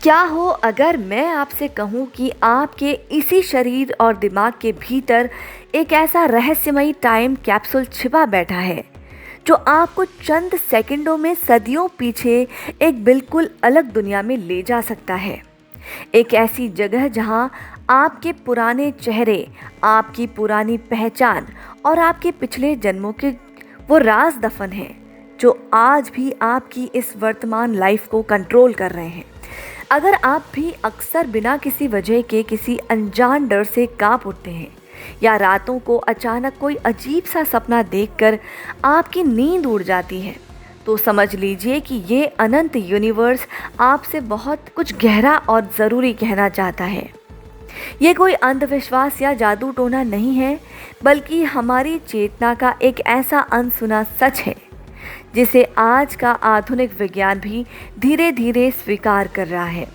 क्या हो अगर मैं आपसे कहूँ कि आपके इसी शरीर और दिमाग के भीतर एक ऐसा रहस्यमयी टाइम कैप्सूल छिपा बैठा है जो आपको चंद सेकंडों में सदियों पीछे एक बिल्कुल अलग दुनिया में ले जा सकता है। एक ऐसी जगह जहां आपके पुराने चेहरे, आपकी पुरानी पहचान और आपके पिछले जन्मों के वो राज दफन हैं जो आज भी आपकी इस वर्तमान लाइफ को कंट्रोल कर रहे हैं। अगर आप भी अक्सर बिना किसी वजह के किसी अनजान डर से कांप उठते हैं या रातों को अचानक कोई अजीब सा सपना देखकर आपकी नींद उड़ जाती है, तो समझ लीजिए कि ये अनंत यूनिवर्स आपसे बहुत कुछ गहरा और ज़रूरी कहना चाहता है। ये कोई अंधविश्वास या जादू टोना नहीं है, बल्कि हमारी चेतना का एक ऐसा अनसुना सच है जिसे आज का आधुनिक विज्ञान भी धीरे धीरे स्वीकार कर रहा है।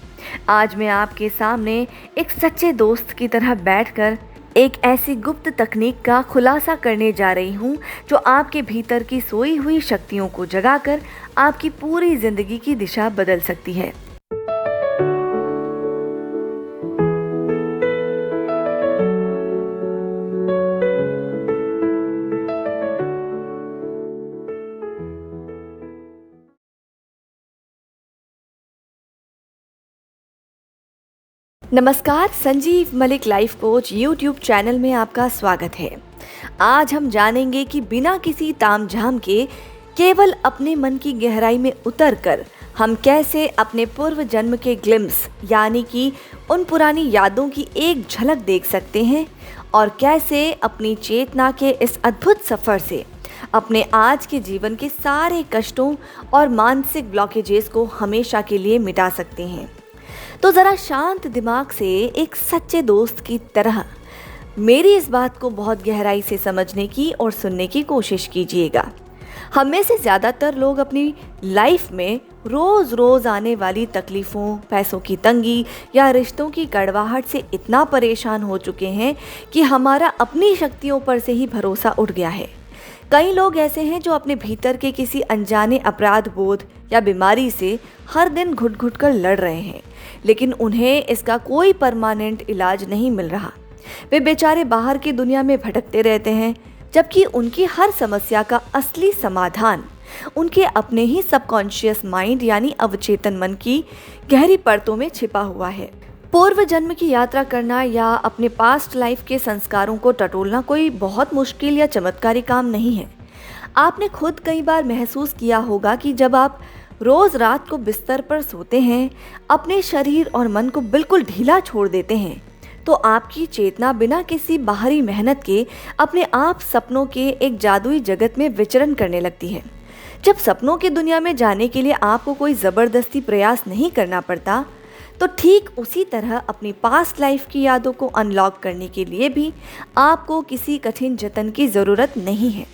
आज मैं आपके सामने एक सच्चे दोस्त की तरह बैठकर एक ऐसी गुप्त तकनीक का खुलासा करने जा रही हूँ जो आपके भीतर की सोई हुई शक्तियों को जगाकर आपकी पूरी जिंदगी की दिशा बदल सकती है। नमस्कार, Sanjeev Malik life coach YouTube channel में आपका स्वागत है। आज हम जानेंगे कि बिना किसी तामझाम के केवल अपने मन की गहराई में उतरकर हम कैसे अपने पूर्व जन्म के ग्लिम्स यानी कि उन पुरानी यादों की एक झलक देख सकते हैं और कैसे अपनी चेतना के इस अद्भुत सफ़र से अपने आज के जीवन के सारे कष्टों और मानसिक ब्लॉकेजेस को हमेशा के लिए मिटा सकते हैं। तो ज़रा शांत दिमाग से एक सच्चे दोस्त की तरह मेरी इस बात को बहुत गहराई से समझने की और सुनने की कोशिश कीजिएगा। हम में से ज़्यादातर लोग अपनी लाइफ में रोज़ आने वाली तकलीफ़ों, पैसों की तंगी या रिश्तों की कड़वाहट से इतना परेशान हो चुके हैं कि हमारा अपनी शक्तियों पर से ही भरोसा उठ गया है। कई लोग ऐसे हैं जो अपने भीतर के किसी अनजाने अपराध बोध या बीमारी से हर दिन घुट घुट कर लड़ रहे हैं, लेकिन उन्हें इसका कोई परमानेंट इलाज नहीं मिल रहा। वे बेचारे बाहर की दुनिया में भटकते रहते हैं, जबकि उनकी हर समस्या का असली समाधान उनके अपने ही सबकॉन्शियस माइंड यानी अवचेतन मन की गहरी परतों में छिपा हुआ है। पूर्व जन्म की यात्रा करना या अपने पास्ट लाइफ के संस्कारों को टटोलना कोई बहुत मुश्किल या चमत्कारी काम नहीं है। आपने खुद कई बार महसूस किया होगा कि जब आप रोज़ रात को बिस्तर पर सोते हैं, अपने शरीर और मन को बिल्कुल ढीला छोड़ देते हैं, तो आपकी चेतना बिना किसी बाहरी मेहनत के अपने आप सपनों के एक जादुई जगत में विचरण करने लगती है। जब सपनों की दुनिया में जाने के लिए आपको कोई ज़बरदस्ती प्रयास नहीं करना पड़ता, तो ठीक उसी तरह अपनी पास्ट लाइफ की यादों को अनलॉक करने के लिए भी आपको किसी कठिन जतन की ज़रूरत नहीं है।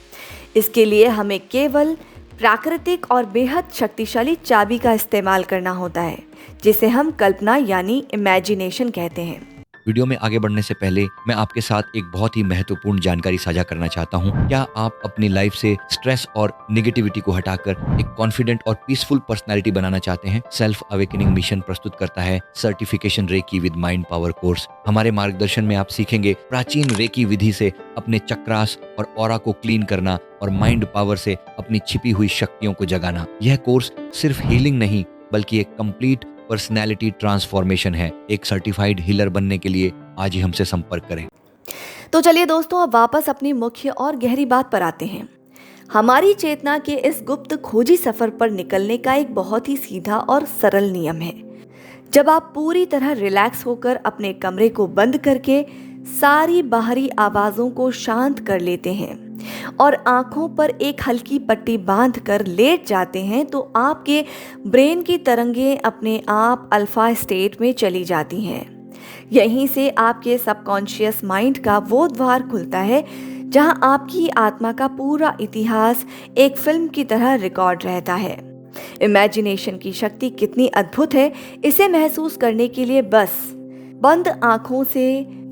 इसके लिए हमें केवल प्राकृतिक और बेहद शक्तिशाली चाबी का इस्तेमाल करना होता है, जिसे हम कल्पना यानी इमेजिनेशन कहते हैं। वीडियो में आगे बढ़ने से पहले मैं आपके साथ एक बहुत ही महत्वपूर्ण जानकारी साझा करना चाहता हूं। क्या आप अपनी लाइफ से स्ट्रेस और नेगेटिविटी को हटाकर एक कॉन्फिडेंट और पीसफुल पर्सनैलिटी बनाना चाहते हैं? सेल्फ अवेकनिंग मिशन प्रस्तुत करता है certification reiki with mind power course. हमारे मार्गदर्शन में आप सीखेंगे प्राचीन रेकी विधि से अपने चक्रास और ऑरा को क्लीन करना और माइंड पावर से अपनी छिपी हुई शक्तियों को जगाना। यह कोर्स सिर्फ हीलिंग नहीं बल्कि एक कंप्लीट पर्सनैलिटी ट्रांसफॉर्मेशन है। एक सर्टिफाइड हीलर बनने के लिए आज ही हमसे संपर्क करें। तो चलिए दोस्तों, अब वापस अपनी मुख्य और गहरी बात पर आते हैं। हमारी चेतना के इस गुप्त खोजी सफर पर निकलने का एक बहुत ही सीधा और सरल नियम है। जब आप पूरी तरह रिलैक्स होकर अपने कमरे को बंद करके सारी बाहरी आवाज़ों को शांत कर लेते हैं और आंखों पर एक हल्की पट्टी बांधकर लेट जाते हैं, तो आपके ब्रेन की तरंगें अपने आप अल्फा स्टेट में चली जाती हैं। यहीं से आपके सबकॉन्शियस माइंड का वो द्वार खुलता है जहां आपकी आत्मा का पूरा इतिहास एक फिल्म की तरह रिकॉर्ड रहता है। इमेजिनेशन की शक्ति कितनी अद्भुत है, इसे महसूस करने के लिए बस बंद आंखों से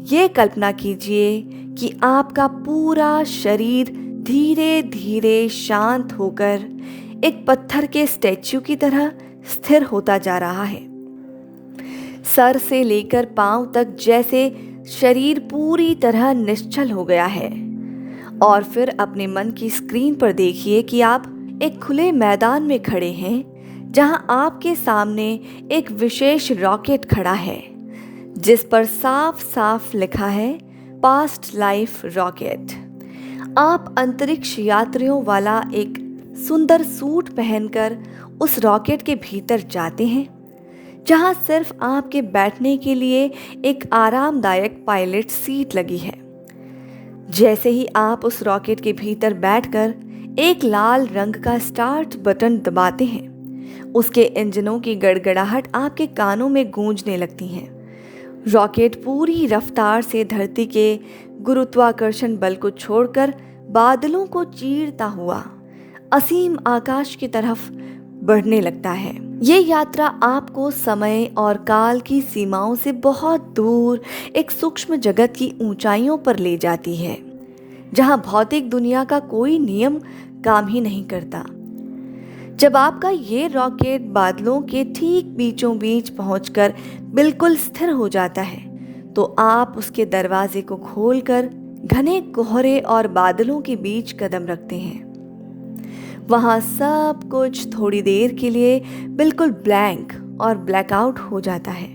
ये कल्पना कीजिए कि आपका पूरा शरीर धीरे धीरे शांत होकर एक पत्थर के स्टैच्यू की तरह स्थिर होता जा रहा है। सर से लेकर पांव तक जैसे शरीर पूरी तरह निश्चल हो गया है। और फिर अपने मन की स्क्रीन पर देखिए कि आप एक खुले मैदान में खड़े हैं, जहां आपके सामने एक विशेष रॉकेट खड़ा है, जिस पर साफ साफ लिखा है पास्ट लाइफ रॉकेट। आप अंतरिक्ष यात्रियों वाला एक सुंदर सूट पहनकर उस रॉकेट के भीतर जाते हैं, जहां सिर्फ आपके बैठने के लिए एक आरामदायक पायलट सीट लगी है। जैसे ही आप उस रॉकेट के भीतर बैठकर एक लाल रंग का स्टार्ट बटन दबाते हैं, उसके इंजनों की गड़गड़ाहट आपके कानों में गूंजने लगती है। रॉकेट पूरी रफ्तार से धरती के गुरुत्वाकर्षण बल को छोड़कर बादलों को चीरता हुआ असीम आकाश की तरफ बढ़ने लगता है। ये यात्रा आपको समय और काल की सीमाओं से बहुत दूर एक सूक्ष्म जगत की ऊंचाइयों पर ले जाती है, जहां भौतिक दुनिया का कोई नियम काम ही नहीं करता। जब आपका ये रॉकेट बादलों के ठीक बीचों बीच पहुंचकर बिल्कुल स्थिर हो जाता है, तो आप उसके दरवाजे को खोलकर घने कोहरे और बादलों के बीच कदम रखते हैं। वहां सब कुछ थोड़ी देर के लिए बिल्कुल ब्लैंक और ब्लैकआउट हो जाता है।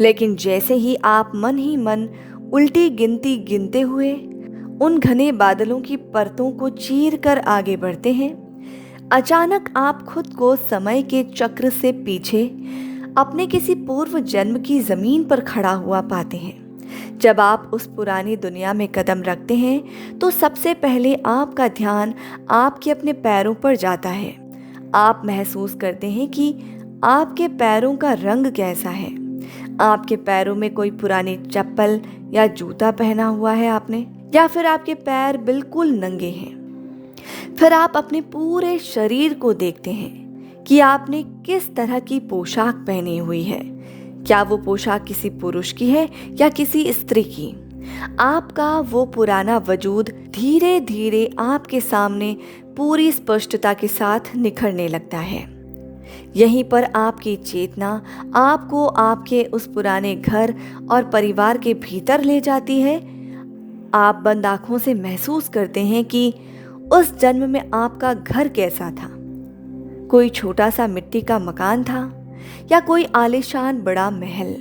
लेकिन जैसे ही आप मन ही मन उल्टी गिनती गिनते हुए उन घने बादलों की परतों को चीर कर आगे बढ़ते हैं, अचानक आप खुद को समय के चक्र से पीछे अपने किसी पूर्व जन्म की जमीन पर खड़ा हुआ पाते हैं। जब आप उस पुरानी दुनिया में कदम रखते हैं, तो सबसे पहले आपका ध्यान आपके अपने पैरों पर जाता है। आप महसूस करते हैं कि आपके पैरों का रंग कैसा है। आपके पैरों में कोई पुरानी चप्पल या जूता पहना हुआ है आपने, या फिर आपके पैर बिल्कुल नंगे हैं। फिर आप अपने पूरे शरीर को देखते हैं कि आपने किस तरह की पोशाक पहनी हुई है। क्या वो पोशाक किसी पुरुष की है या किसी स्त्री की? आपका वो पुराना वजूद धीरे धीरे आपके सामने पूरी स्पष्टता के साथ निखरने लगता है। यहीं पर आपकी चेतना आपको आपके उस पुराने घर और परिवार के भीतर ले जाती है। आप बंद आंखों से महसूस करते हैं कि उस जन्म में आपका घर कैसा था। कोई छोटा सा मिट्टी का मकान था या कोई आलीशान बड़ा महल।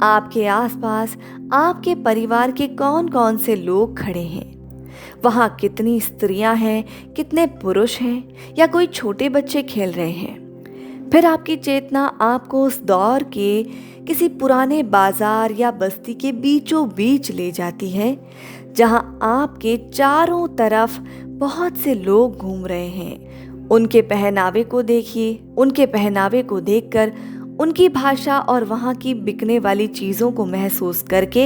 आपके आसपास आपके परिवार के कौन कौन से लोग खड़े हैं। वहाँ कितनी स्त्रियां हैं, कितने पुरुष हैं, या कोई छोटे बच्चे खेल रहे हैं। फिर आपकी चेतना आपको उस दौर के किसी पुराने बाजार या बस्ती के बीचों बीच ले जाती है, जहाँ आपके चारों तरफ बहुत से लोग घूम रहे हैं। उनके पहनावे को देखिए। उनके पहनावे को देखकर, उनकी भाषा और वहाँ की बिकने वाली चीज़ों को महसूस करके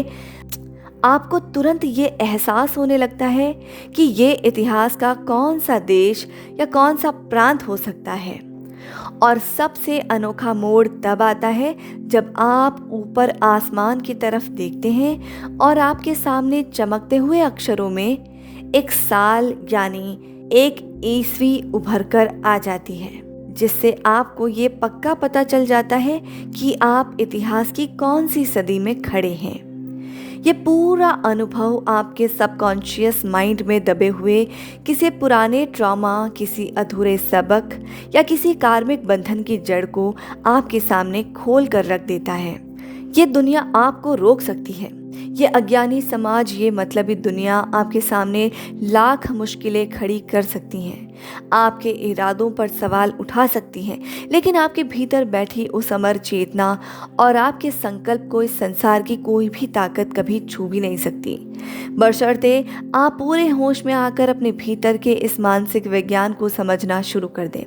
आपको तुरंत ये एहसास होने लगता है कि ये इतिहास का कौन सा देश या कौन सा प्रांत हो सकता है। और सबसे अनोखा मोड़ तब आता है जब आप ऊपर आसमान की तरफ देखते हैं और आपके सामने चमकते हुए अक्षरों में एक साल यानी एक ईस्वी उभर कर आ जाती है, जिससे आपको ये पक्का पता चल जाता है कि आप इतिहास की कौन सी सदी में खड़े हैं। ये पूरा अनुभव आपके सबकॉन्शियस माइंड में दबे हुए किसी पुराने ट्रॉमा, किसी अधूरे सबक या किसी कार्मिक बंधन की जड़ को आपके सामने खोल कर रख देता है। ये दुनिया आपको रोक सकती है। ये अज्ञानी समाज, ये मतलबी दुनिया आपके सामने लाख मुश्किलें खड़ी कर सकती हैं, आपके इरादों पर सवाल उठा सकती हैं, लेकिन आपके भीतर बैठी उस अमर चेतना और आपके संकल्प को इस संसार की कोई भी ताकत कभी छू भी नहीं सकती, बशर्ते आप पूरे होश में आकर अपने भीतर के इस मानसिक विज्ञान को समझना शुरू कर दें।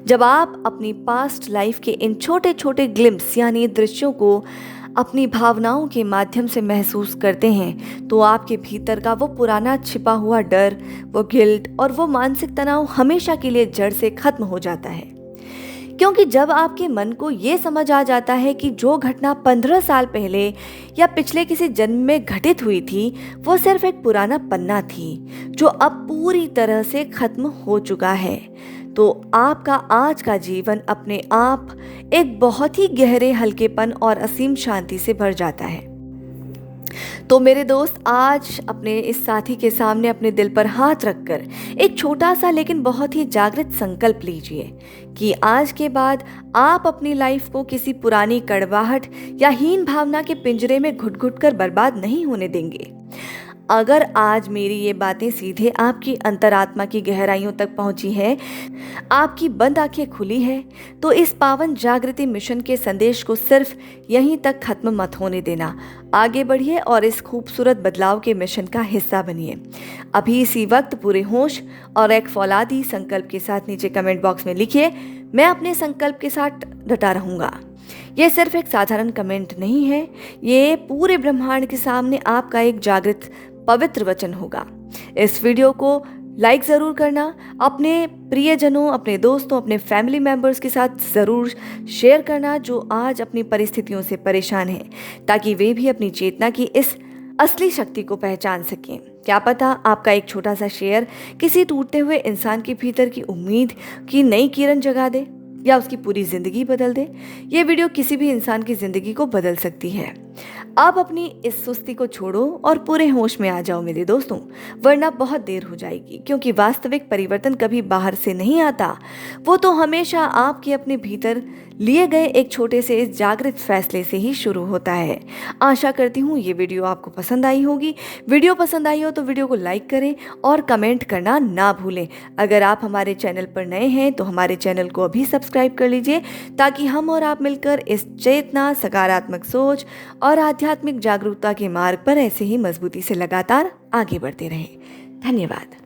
जब आप अपनी पास्ट लाइफ के इन छोटे छोटे ग्लिम्स यानी दृश्यों को अपनी भावनाओं के माध्यम से महसूस करते हैं, तो आपके भीतर का वो पुराना छिपा हुआ डर, वो गिल्ट और वो मानसिक तनाव हमेशा के लिए जड़ से खत्म हो जाता है। क्योंकि जब आपके मन को ये समझ आ जाता है कि जो घटना 15 साल पहले या पिछले किसी जन्म में घटित हुई थी, वो सिर्फ एक पुराना पन्ना थी जो अब पूरी तरह से खत्म हो चुका है, तो आपका आज का जीवन अपने आप एक बहुत ही गहरे हल्केपन और असीम शांति से भर जाता है। तो मेरे दोस्त, आज अपने इस साथी के सामने अपने दिल पर हाथ रखकर एक छोटा सा लेकिन बहुत ही जागृत संकल्प लीजिए कि आज के बाद आप अपनी लाइफ को किसी पुरानी कड़वाहट या हीन भावना के पिंजरे में घुट-घुट कर बर्बाद नहीं होने देंगे। अगर आज मेरी ये बातें सीधे आपकी अंतरात्मा की गहराइयों तक पहुंची है, आपकी बंद आंखें खुली है, तो इस पावन जागृति मिशन के संदेश को सिर्फ यहीं तक खत्म मत होने देना। आगे बढ़िए और इस खूबसूरत बदलाव के मिशन का हिस्सा बनिए। अभी इसी वक्त पूरे होश और एक फौलादी संकल्प के साथ नीचे कमेंट बॉक्स में लिखिए, मैं अपने संकल्प के साथ डटा रहूंगा। यह सिर्फ एक साधारण कमेंट नहीं है, ये पूरे ब्रह्मांड के सामने आपका एक जागृत पवित्र वचन होगा। इस वीडियो को लाइक ज़रूर करना, अपने प्रियजनों, अपने दोस्तों, अपने फैमिली मेंबर्स के साथ ज़रूर शेयर करना जो आज अपनी परिस्थितियों से परेशान हैं, ताकि वे भी अपनी चेतना की इस असली शक्ति को पहचान सकें। क्या पता आपका एक छोटा सा शेयर किसी टूटते हुए इंसान के भीतर की उम्मीद की नई किरण जगा दे या उसकी पूरी ज़िंदगी बदल दे। ये वीडियो किसी भी इंसान की ज़िंदगी को बदल सकती है। अब अपनी इस सुस्ती को छोड़ो और पूरे होश में आ जाओ मेरे दोस्तों, वरना बहुत देर हो जाएगी, क्योंकि वास्तविक परिवर्तन कभी बाहर से नहीं आता, वो तो हमेशा आपके अपने भीतर लिए गए एक छोटे से इस जागृत फैसले से ही शुरू होता है। आशा करती हूँ ये वीडियो आपको पसंद आई होगी। वीडियो पसंद आई हो तो वीडियो को लाइक करें और कमेंट करना ना भूलें। अगर आप हमारे चैनल पर नए हैं तो हमारे चैनल को अभी सब्सक्राइब कर लीजिए, ताकि हम और आप मिलकर इस चेतना, सकारात्मक सोच और आध्यात्मिक जागरूकता के मार्ग पर ऐसे ही मजबूती से लगातार आगे बढ़ते रहें। धन्यवाद।